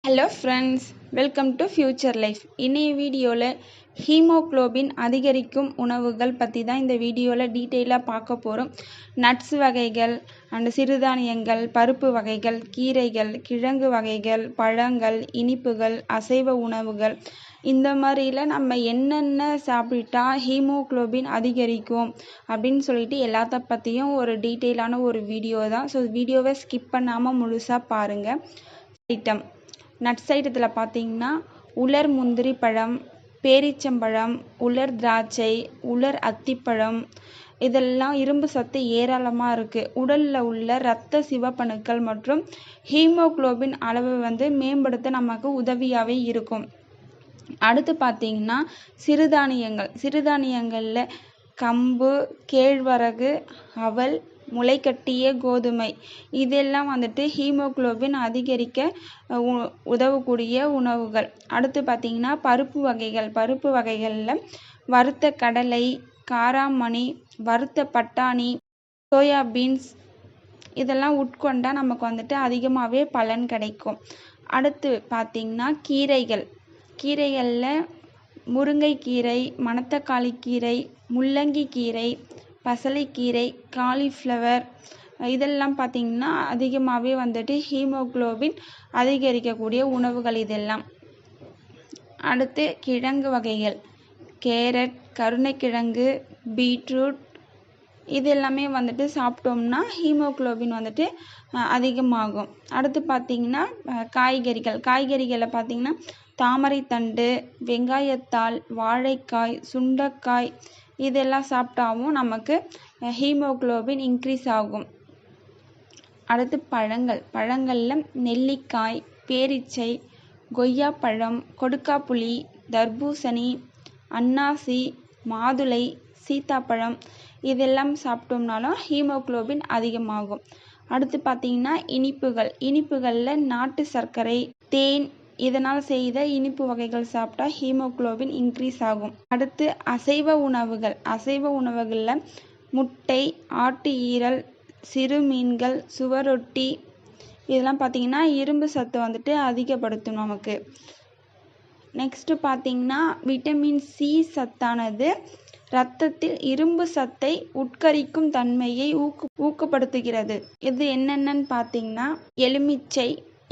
Hello friends, welcome to future life. இன்னைய வீடியோவில் haemoglobin அதிகரிக்கும் உணவுகள் பற்றி தான் இந்த வீடியோவில் டீட்டெயிலாக பார்க்க போகிறோம். நட்ஸ் வகைகள் அண்ட் சிறுதானியங்கள், பருப்பு வகைகள், கீரைகள், கிழங்கு வகைகள், பழங்கள், இனிப்புகள், அசைவ உணவுகள், இந்த மாதிரியில் நம்ம என்னென்ன சாப்பிட்டா ஹீமோக்ளோபின் அதிகரிக்கும் அப்படின்னு சொல்லிட்டு எல்லாத்த பற்றியும் ஒரு டீட்டெயிலான ஒரு வீடியோ தான். ஸோ வீடியோவை ஸ்கிப் பண்ணாமல் முழுசாக பாருங்கள். ஐட்டம் நட்ஸ் ஐட்டத்தில் பார்த்தீங்கன்னா உலர் முந்திரி பழம், பேரீச்சம்பழம், உலர் திராட்சை, உலர் அத்திப்பழம், இதெல்லாம் இரும்பு சத்து ஏராளமாக இருக்குது. உடலில் உள்ள இரத்த சிவப்பணுக்கள் மற்றும் ஹீமோக்ளோபின் அளவை மேம்படுத்த நமக்கு உதவியாகவே இருக்கும். அடுத்து பார்த்தீங்கன்னா சிறுதானியங்களில் கம்பு, கேழ்வரகு, அவல், முளைக்கட்டிய கோதுமை, இதெல்லாம் ஹீமோக்ளோபின் அதிகரிக்க உதவக்கூடிய உணவுகள். அடுத்து பார்த்தீங்கன்னா பருப்பு வகைகளில் வறுத்த கடலை, காராமணி, வறுத்த பட்டாணி, சோயா பீன்ஸ், இதெல்லாம் உட்கொண்டால் நமக்கு அதிகமாகவே பலன் கிடைக்கும். அடுத்து பார்த்தீங்கன்னா கீரைகளில் முருங்கைக்கீரை, மணத்தக்காளி கீரை, முள்ளங்கி கீரை, பசலைக்கீரை, காலிஃப்ளவர், இதெல்லாம் பார்த்திங்கன்னா அதிகமாகவே ஹீமோக்ளோபின் அதிகரிக்கக்கூடிய உணவுகள் இதெல்லாம். அடுத்து கிழங்கு வகைகள், கேரட், கருணைக்கிழங்கு, பீட்ரூட், இது எல்லாமே சாப்பிட்டோம்னா ஹீமோக்ளோபின் அதிகமாகும். அடுத்து பார்த்திங்கன்னா காய்கறிகளை பார்த்திங்கன்னா தாமரைத்தண்டு, வெங்காயத்தாள், வாழைக்காய், சுண்டைக்காய், இதெல்லாம் சாப்பிட்டாவும் நமக்கு ஹீமோக்ளோபின் இன்க்ரீஸ் ஆகும். அடுத்து பழங்களில் நெல்லிக்காய், பேரீச்சை, கொய்யாப்பழம், கொடுக்காப்புளி, தர்பூசணி, அன்னாசி, மாதுளை, சீத்தாப்பழம், இதெல்லாம் சாப்பிட்டோம்னாலும் ஹீமோக்ளோபின் அதிகமாகும். அடுத்து பார்த்தீங்கன்னா இனிப்புகளில் நாட்டு சர்க்கரை, தேன், இதனால் செய்த இனிப்பு வகைகள் சாப்பிட்டா ஹீமோக்ளோபின் இன்க்ரீஸ் ஆகும். அடுத்து அசைவ உணவுகளில் முட்டை, ஆட்டு ஈரல், சிறு மீன்கள், சுவரொட்டி, இதெல்லாம் பார்த்தீங்கன்னா இரும்பு சத்து அதிகப்படுத்தும் நமக்கு. நெக்ஸ்ட்டு பார்த்தீங்கன்னா விட்டமின் சி சத்தானது இரத்தத்தில் இரும்பு சத்தை உட்கரிக்கும் தன்மையை ஊக்கப்படுத்துகிறது. இது என்னென்னு பார்த்தீங்கன்னா எலுமிச்சை,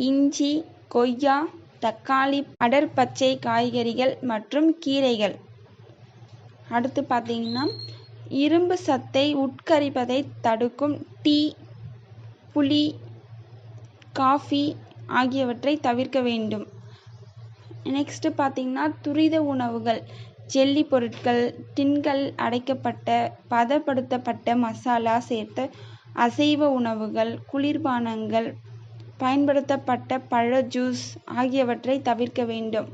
இஞ்சி, கொய்யா, தக்காளி, அடர்பச்சை காய்கறிகள் மற்றும் கீரைகள். அடுத்து பார்த்தீங்கன்னா இரும்பு சத்தை உட்கரிப்பதை தடுக்கும் டீ, புளி, காஃபி ஆகியவற்றை தவிர்க்க வேண்டும். நெக்ஸ்ட்டு பார்த்தீங்கன்னா துரித உணவுகள், ஜெல்லி பொருட்கள், டின்கள் அடைக்கப்பட்ட பதப்படுத்தப்பட்ட மசாலா சேர்த்த அசைவ உணவுகள், குளிர்பானங்கள், பயன்படுத்தப்பட்ட பழ ஜூஸ் ஆகியவற்றை தவிர்க்க வேண்டும்.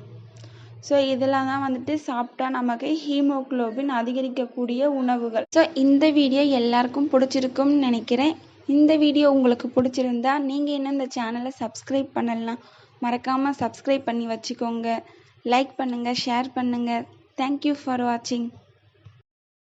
ஸோ இதெல்லாம் தான் சாப்பிட்டா நமக்கு ஹீமோக்ளோபின் அதிகரிக்கக்கூடிய உணவுகள். ஸோ இந்த வீடியோ எல்லாருக்கும் பிடிச்சிருக்கும்னு நினைக்கிறேன். இந்த வீடியோ உங்களுக்கு பிடிச்சிருந்தா நீங்கள் இன்னும் இந்த சேனலை சப்ஸ்கிரைப் பண்ணலாம், மறக்காமல் சப்ஸ்கிரைப் பண்ணி வச்சுக்கோங்க. லைக் பண்ணுங்கள், ஷேர் பண்ணுங்கள். தேங்க்யூ ஃபார் வாட்சிங்.